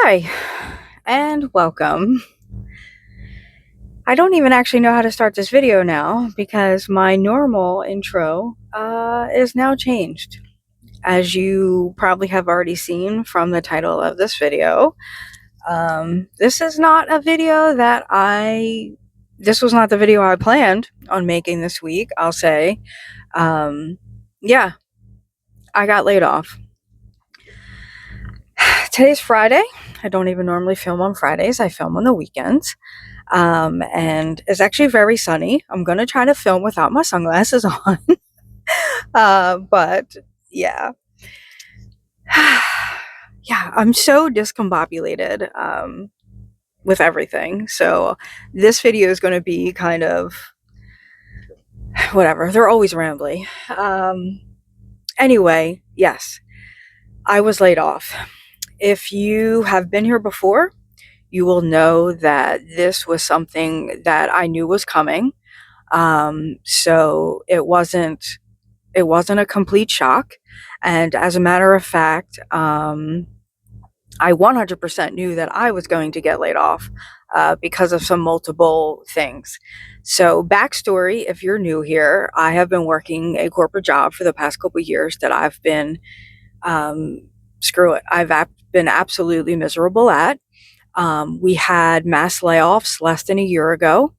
Hi, and welcome. I don't even actually know how to start this video now because my normal intro is now changed. As you probably have already seen from the title of this video, this is not a video this was not the video I planned on making this week, I'll say. Yeah, I got laid off. Today's Friday. I don't even normally film on Fridays, I film on the weekends. And it's actually very sunny. I'm gonna try to film without my sunglasses on. But yeah. Yeah, I'm so discombobulated with everything. So this video is gonna be kind of whatever. They're always rambly. Anyway, yes, I was laid off. If you have been here before, you will know that this was something that I knew was coming. So it wasn't a complete shock. And as a matter of fact, I 100% knew that I was going to get laid off because of some multiple things. So backstory, if you're new here, I have been working a corporate job for the past couple of years that I've been, I've been absolutely miserable at. We had mass layoffs less than a year ago.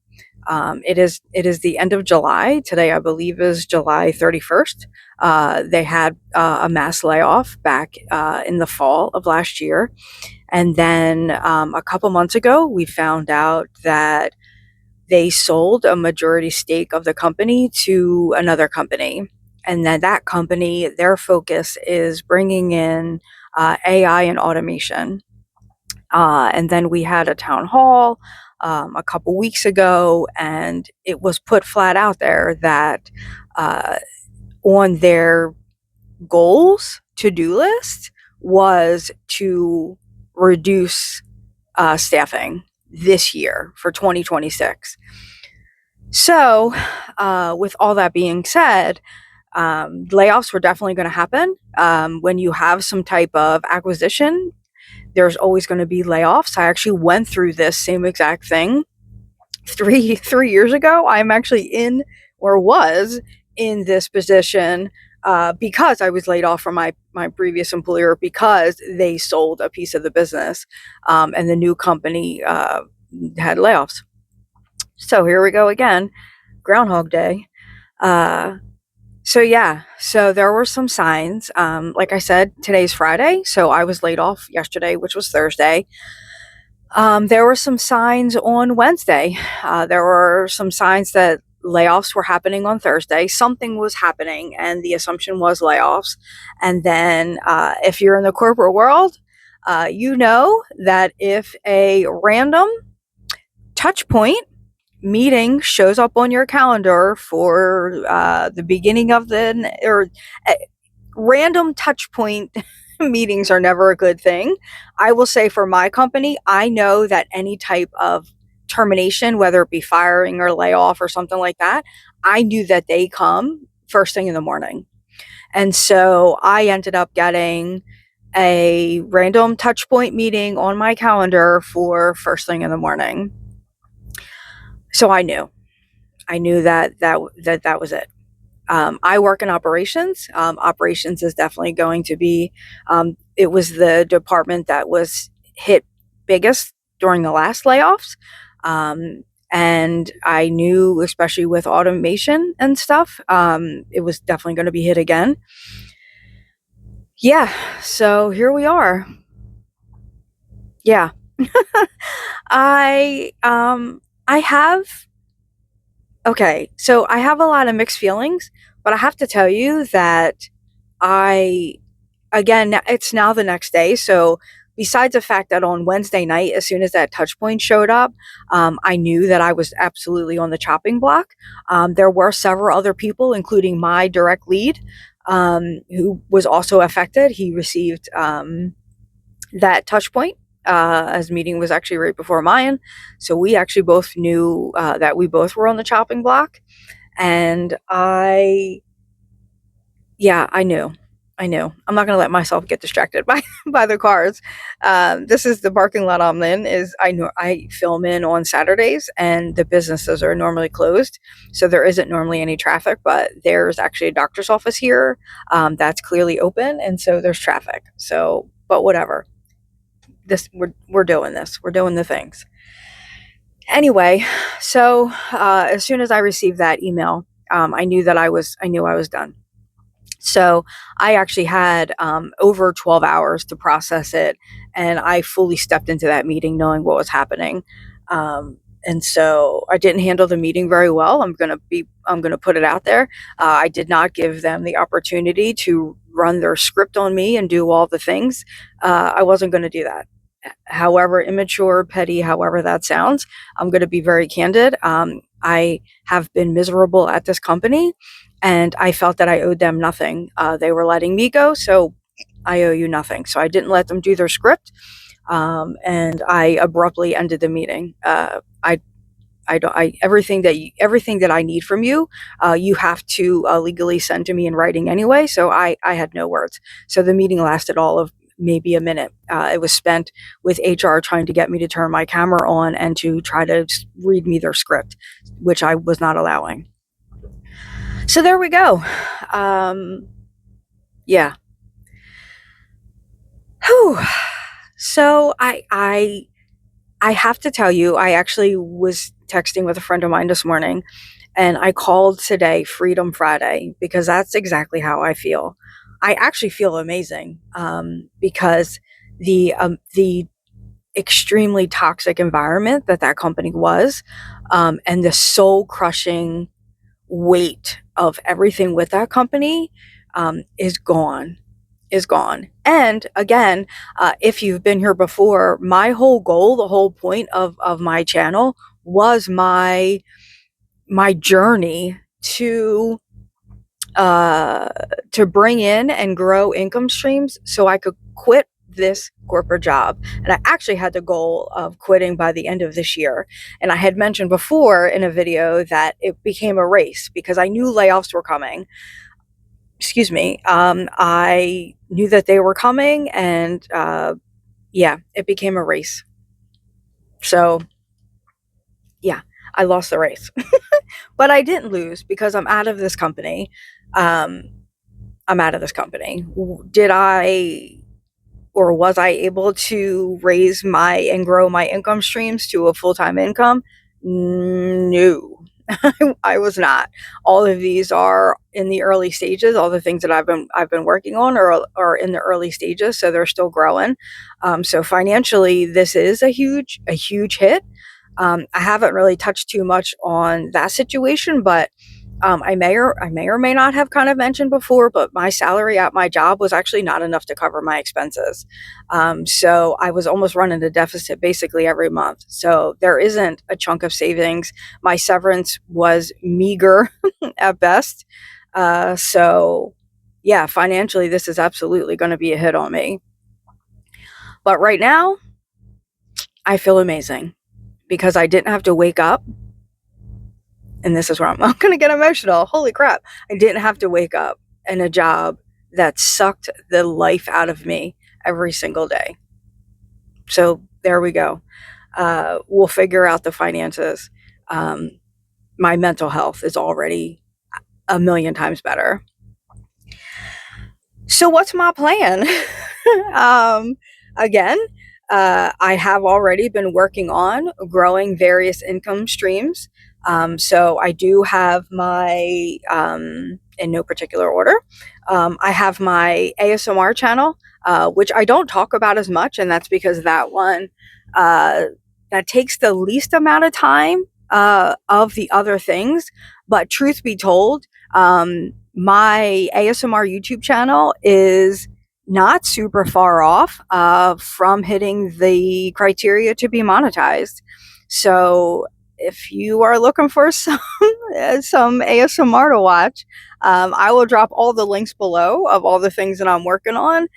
It is the end of July. Today, I believe, is July 31st. They had a mass layoff back in the fall of last year. And then a couple months ago, we found out that they sold a majority stake of the company to another company. And then that company, their focus is bringing in AI and automation. And then we had a town hall a couple weeks ago, and it was put flat out there that on their goals to-do list was to reduce staffing this year for 2026. So with all that being said, layoffs were definitely going to happen. When you have some type of acquisition, there's always going to be layoffs. I actually went through this same exact thing three years ago. I'm actually in, or was in, this position because I was laid off from my previous employer because they sold a piece of the business, and the new company had layoffs. So here we go again, Groundhog Day. So yeah, so there were some signs. Like I said, today's Friday, so I was laid off yesterday, which was Thursday. There were some signs on Wednesday. There were some signs that layoffs were happening on Thursday. Something was happening, and the assumption was layoffs. And then if you're in the corporate world, you know that if a random touch point meeting shows up on your calendar for the beginning of random touch point meetings are never a good thing. I will say for my company, I know that any type of termination, whether it be firing or layoff or something like that, I knew that they come first thing in the morning. And so I ended up getting a random touch point meeting on my calendar for first thing in the morning. So I knew that was it. I work in operations. Operations is definitely going to be, it was the department that was hit biggest during the last layoffs. And I knew, especially with automation and stuff, it was definitely going to be hit again. Yeah, so here we are. Yeah. I have I have a lot of mixed feelings, but I have to tell you that again, it's now the next day. So besides the fact that on Wednesday night, as soon as that touch point showed up, I knew that I was absolutely on the chopping block. There were several other people, including my direct lead, who was also affected. He received that touch point. His meeting was actually right before mine. So we actually both knew that we both were on the chopping block. And I knew. I knew. I'm not going to let myself get distracted by by the cars. This is the parking lot I'm in. Is I know I film in on Saturdays, and the businesses are normally closed, so there isn't normally any traffic. But there's actually a doctor's office here that's clearly open, and so there's traffic. So, but whatever. This we're doing this. We're doing the things. Anyway, so as soon as I received that email, I knew I was done. So I actually had over 12 hours to process it, and I fully stepped into that meeting knowing what was happening. And so I didn't handle the meeting very well. I'm gonna put it out there. I did not give them the opportunity to run their script on me and do all the things. I wasn't going to do that. However immature, petty, however that sounds, I'm going to be very candid. I have been miserable at this company, and I felt that I owed them nothing. They were letting me go, so I owe you nothing. So I didn't let them do their script, and I abruptly ended the meeting. Everything that I need from you, you have to legally send to me in writing anyway. So I had no words. So the meeting lasted all of maybe a minute. It was spent with HR trying to get me to turn my camera on and to try to read me their script, which I was not allowing. So there we go. Yeah. Whew. So I have to tell you, I actually was texting with a friend of mine this morning, and I called today Freedom Friday because that's exactly how I feel. I actually feel amazing because the extremely toxic environment that company was, and the soul crushing weight of everything with that company is gone. And again, if you've been here before, my whole goal, the whole point of my channel was my journey to bring in and grow income streams so I could quit this corporate job. And I actually had the goal of quitting by the end of this year. And I had mentioned before in a video that it became a race because I knew layoffs were coming. Excuse me. I knew that they were coming, and yeah, it became a race. So yeah, I lost the race. But I didn't lose because I'm out of this company. Um, I'm out of this company. Did I, or was I able to raise and grow my income streams to a full-time income? No, I was not. All of these are in the early stages. All the things that I've been working on are in the early stages, so they're still growing. So financially, this is a huge hit. I haven't really touched too much on that situation, but I may or may not have kind of mentioned before, but my salary at my job was actually not enough to cover my expenses. So I was almost running a deficit basically every month. So there isn't a chunk of savings. My severance was meager at best. So yeah, financially, this is absolutely going to be a hit on me. But right now, I feel amazing because I didn't have to wake up. And this is where I'm going to get emotional. Holy crap. I didn't have to wake up in a job that sucked the life out of me every single day. So there we go. We'll figure out the finances. My mental health is already a million times better. So what's my plan? Again, I have already been working on growing various income streams. So I do have my, in no particular order, I have my ASMR channel, which I don't talk about as much, and that's because that one, that takes the least amount of time of the other things. But truth be told, my ASMR YouTube channel is not super far off from hitting the criteria to be monetized. So if you are looking for some ASMR to watch, I will drop all the links below of all the things that I'm working on.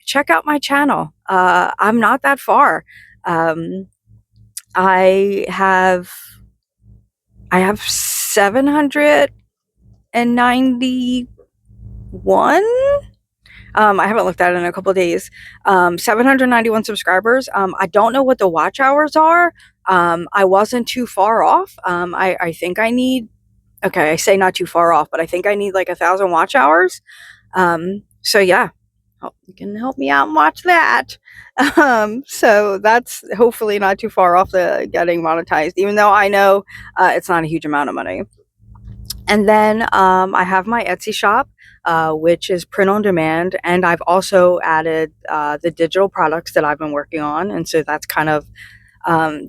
Check out my channel. I'm not that far. I have 791 I haven't looked at it in a couple of days. 791 subscribers. I don't know what the watch hours are. I wasn't too far off. I think I need, okay, I say not too far off, but I think I need like 1,000 watch hours. So yeah, you can help me out and watch that. So that's hopefully not too far off the getting monetized, even though I know it's not a huge amount of money. And then I have my Etsy shop, which is print on demand, and I've also added the digital products that I've been working on, and so that's kind of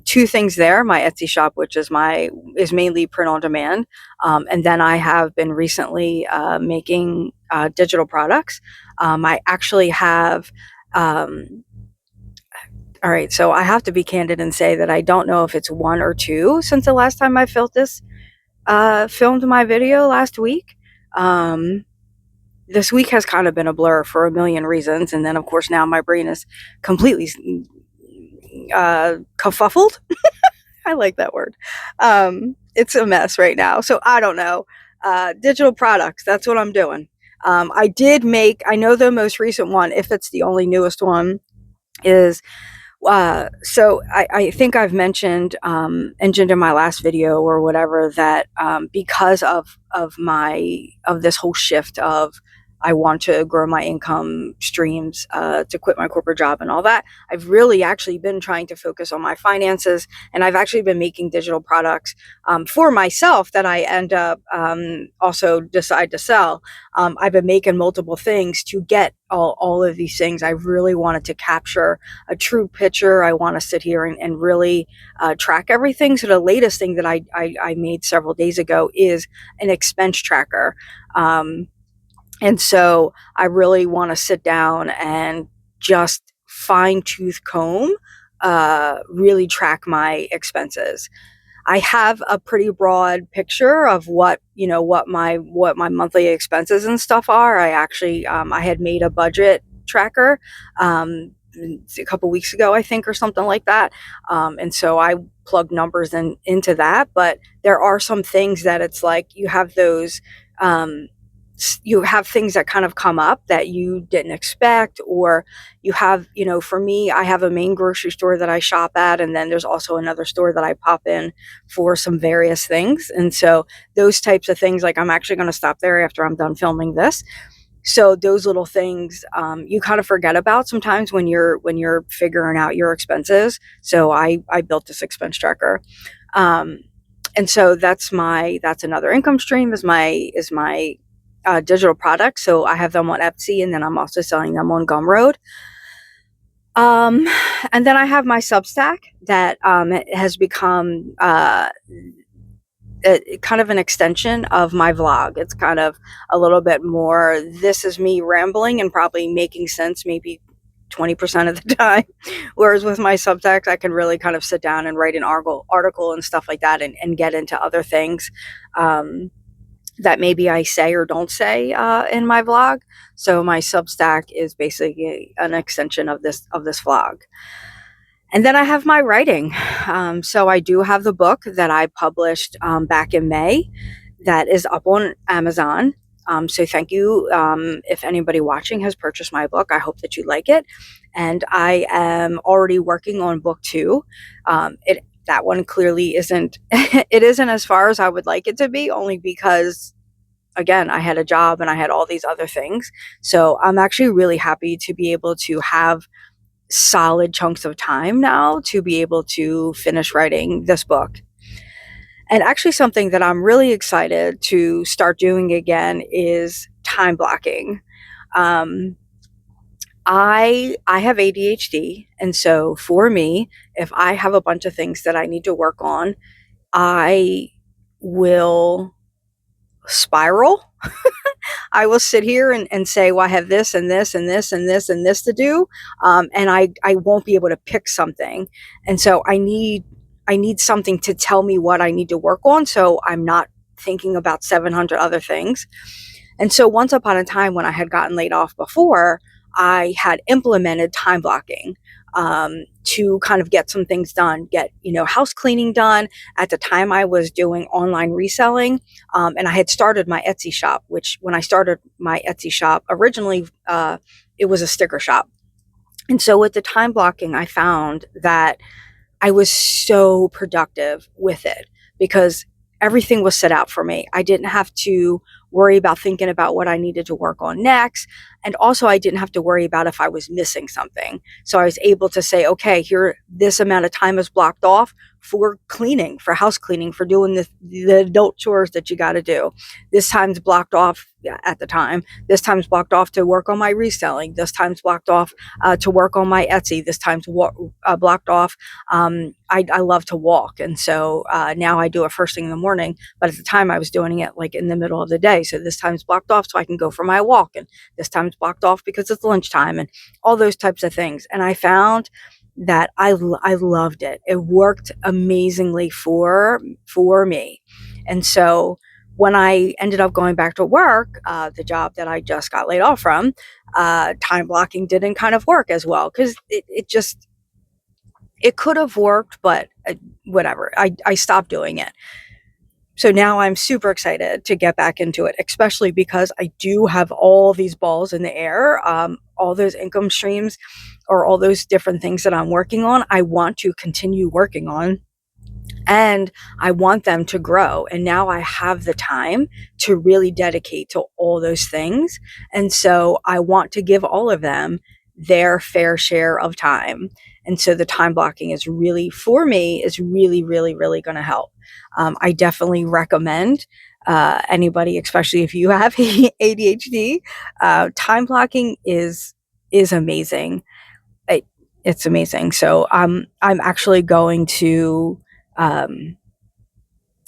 two things there. My Etsy shop, which is mainly print on demand, and then I have been recently making digital products. I actually have. All right, so I have to be candid and say that I don't know if it's one or two since the last time I filmed my video last week. This week has kind of been a blur for a million reasons, and then of course now my brain is completely kerfuffled. I like that word. It's a mess right now, so I don't know. Digital products, that's what I'm doing. I know the most recent one, if it's the only newest one, is so I think I've mentioned in my last video or whatever that because of this whole shift of I want to grow my income streams to quit my corporate job and all that, I've really actually been trying to focus on my finances, and I've actually been making digital products for myself that I end up also decide to sell. I've been making multiple things to get all of these things. I really wanted to capture a true picture. I want to sit here and really track everything. So the latest thing that I made several days ago is an expense tracker. And so I really want to sit down and just fine tooth comb, really track my expenses. I have a pretty broad picture of what my monthly expenses and stuff are. I actually I had made a budget tracker a couple weeks ago, I think, or something like that. And so I plug numbers into that. But there are some things that it's like you have those. You have things that kind of come up that you didn't expect, or you have, for me, I have a main grocery store that I shop at, and then there's also another store that I pop in for some various things. And so those types of things, like I'm actually going to stop there after I'm done filming this. So those little things you kind of forget about sometimes when you're figuring out your expenses. So I built this expense tracker. And so that's another income stream is my digital products. So I have them on Etsy, and then I'm also selling them on Gumroad. And then I have my Substack that has become kind of an extension of my vlog. It's kind of a little bit more, this is me rambling and probably making sense maybe 20% of the time. Whereas with my Substack, I can really kind of sit down and write an article and stuff like that, and get into other things that maybe I say or don't say in my vlog. So my Substack is basically an extension of this vlog. And then I have my writing. So I do have the book that I published back in May that is up on Amazon. So thank you. If anybody watching has purchased my book, I hope that you like it. And I am already working on book 2. That one clearly isn't, it isn't as far as I would like it to be, only because, again, I had a job and I had all these other things. So I'm actually really happy to be able to have solid chunks of time now to be able to finish writing this book. And actually something that I'm really excited to start doing again is time blocking. I have ADHD, and so for me, if I have a bunch of things that I need to work on, I will spiral. I will sit here and say, well, I have this and this and this and this and this to do, and I won't be able to pick something. And so I need something to tell me what I need to work on, so I'm not thinking about 700 other things. And so once upon a time when I had gotten laid off before, I had implemented time blocking. to kind of get some things done, get, house cleaning done. At the time I was doing online reselling, and I had started my Etsy shop, which when I started my Etsy shop originally, it was a sticker shop. And so with the time blocking, I found that I was so productive with it because everything was set out for me. I didn't have to worry about thinking about what I needed to work on next. And also I didn't have to worry about if I was missing something. So I was able to say, okay, here, this amount of time is blocked off for cleaning, for house cleaning, for doing the adult chores that you got to do. This time's blocked off at the time. This time's blocked off to work on my reselling. This time's blocked off to work on my Etsy. This time's blocked off. I love to walk. And so now I do it first thing in the morning. But at the time I was doing it like in the middle of the day. So this time's blocked off so I can go for my walk. And this time's blocked off because it's lunchtime and all those types of things. And I found that I loved it. It worked amazingly for me. And so when I ended up going back to work, the job that I just got laid off from, time blocking didn't kind of work as well because it could have worked, but whatever. I stopped doing it. So now I'm super excited to get back into it, especially because I do have all these balls in the air, all those income streams or all those different things that I'm working on. I want to continue working on and I want them to grow. And now I have the time to really dedicate to all those things. And so I want to give all of them their fair share of time. And so the time blocking is really, for me, is really, really, really going to help. I definitely recommend anybody, especially if you have ADHD, time blocking is amazing. It's amazing. So I'm actually going to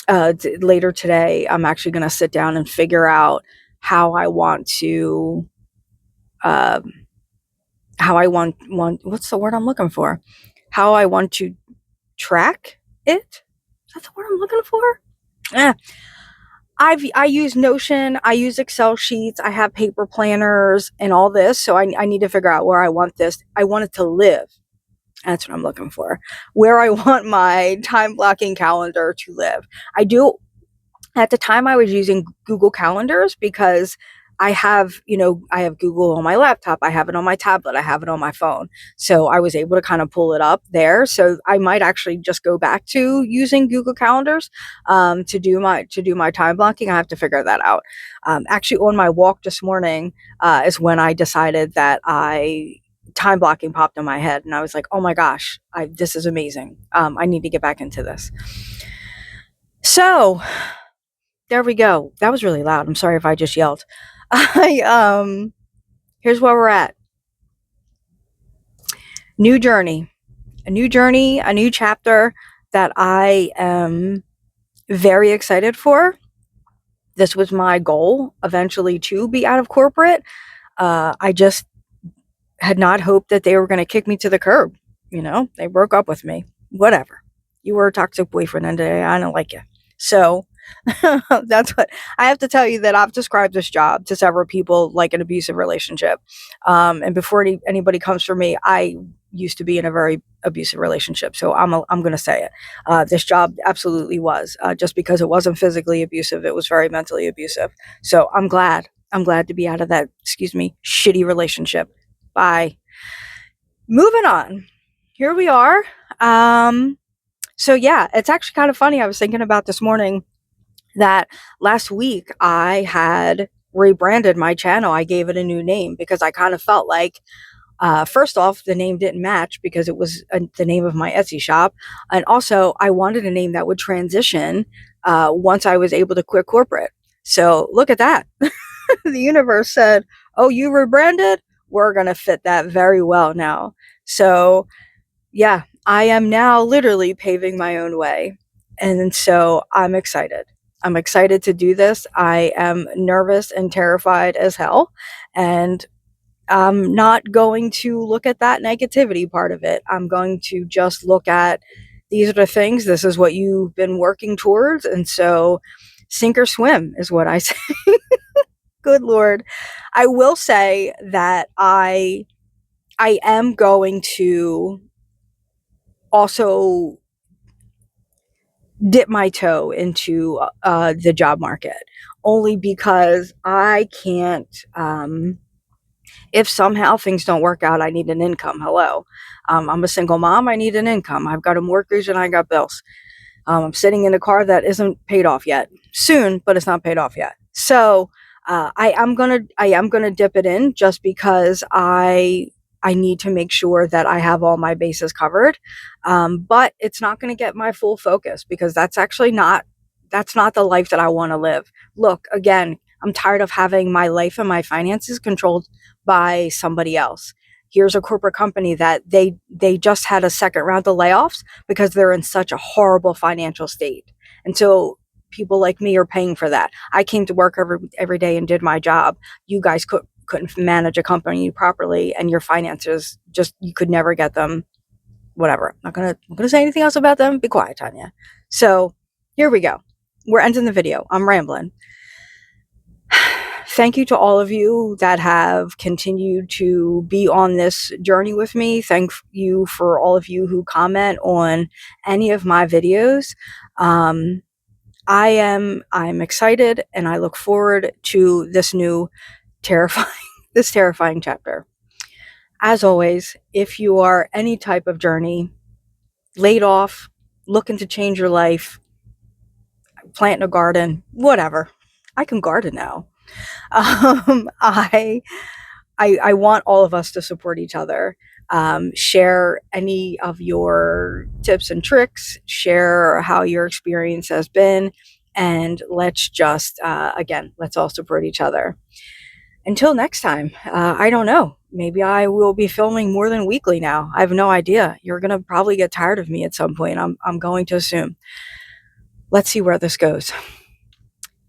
later today. I'm actually going to sit down and figure out how I want to. How I want what's the word I'm looking for? How I want to track it? Is that the word I'm looking for? I use Notion, I use Excel sheets, I have paper planners and all this. So I need to figure out where I want this. I want it to live. That's what I'm looking for. Where I want my time blocking calendar to live. I do. At the time I was using Google Calendars because I have Google on my laptop. I have it on my tablet. I have it on my phone. So I was able to kind of pull it up there. So I might actually just go back to using Google Calendars to do my time blocking. I have to figure that out. Actually, on my walk this morning is when I decided that time blocking popped in my head, and I was like, "Oh my gosh, this is amazing. I need to get back into this." So there we go. That was really loud. I'm sorry if I just yelled. Here's where we're at. New journey, a new chapter that I am very excited for. This was my goal eventually to be out of corporate. I just had not hoped that they were going to kick me to the curb. They broke up with me. Whatever. You were a toxic boyfriend and I don't like you. So that's what I have to tell you, that I've described this job to several people like an abusive relationship. And before anybody comes for me, I used to be in a very abusive relationship. So I'm going to say it. This job absolutely was, just because it wasn't physically abusive. It was very mentally abusive. So I'm glad to be out of that, shitty relationship. Bye. Moving on. Here we are. So yeah, it's actually kind of funny. I was thinking about this morning that last week I had rebranded my channel. I gave it a new name because I kind of felt like, first off, the name didn't match because it was the name of my Etsy shop. And also I wanted a name that would transition once I was able to quit corporate. So look at that. The universe said, "Oh, you rebranded? We're going to fit that very well now." So yeah, I am now literally paving my own way. And so I'm excited. I'm excited to do this. I am nervous and terrified as hell. And I'm not going to look at that negativity part of it. I'm going to just look at, these are the things. This is what you've been working towards. And so sink or swim is what I say. Good Lord. I will say that I I am going to also dip my toe into the job market, only because I can't. If somehow things don't work out, I need an income. Hello. I'm a single mom. I need an income. I've got a mortgage and I got bills. I'm sitting in a car that isn't paid off yet. Soon, but it's not paid off yet. So I am gonna dip it in just because I need to make sure that I have all my bases covered. But it's not going to get my full focus, because that's not the life that I want to live. Look, again, I'm tired of having my life and my finances controlled by somebody else. Here's a corporate company that they just had a second round of layoffs because they're in such a horrible financial state. And so people like me are paying for that. I came to work every day and did my job. You guys couldn't manage a company properly, and your finances, just, you could never get them. Whatever. I'm not gonna say anything else about them. Be quiet, Tanya. So here we go. We're ending the video. I'm rambling. Thank you to all of you that have continued to be on this journey with me. Thank you for all of you who comment on any of my videos. I'm excited, and I look forward to this new terrifying chapter. As always, if you are any type of journey, laid off, looking to change your life, planting a garden, whatever. I can garden now. I want all of us to support each other. Share any of your tips and tricks, share how your experience has been, and let's just, again, let's all support each other. Until next time, I don't know. Maybe I will be filming more than weekly now. I have no idea. You're going to probably get tired of me at some point. I'm going to assume. Let's see where this goes.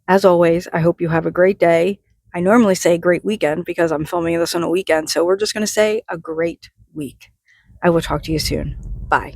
As always, I hope you have a great day. I normally say great weekend because I'm filming this on a weekend, so we're just going to say a great week. I will talk to you soon. Bye.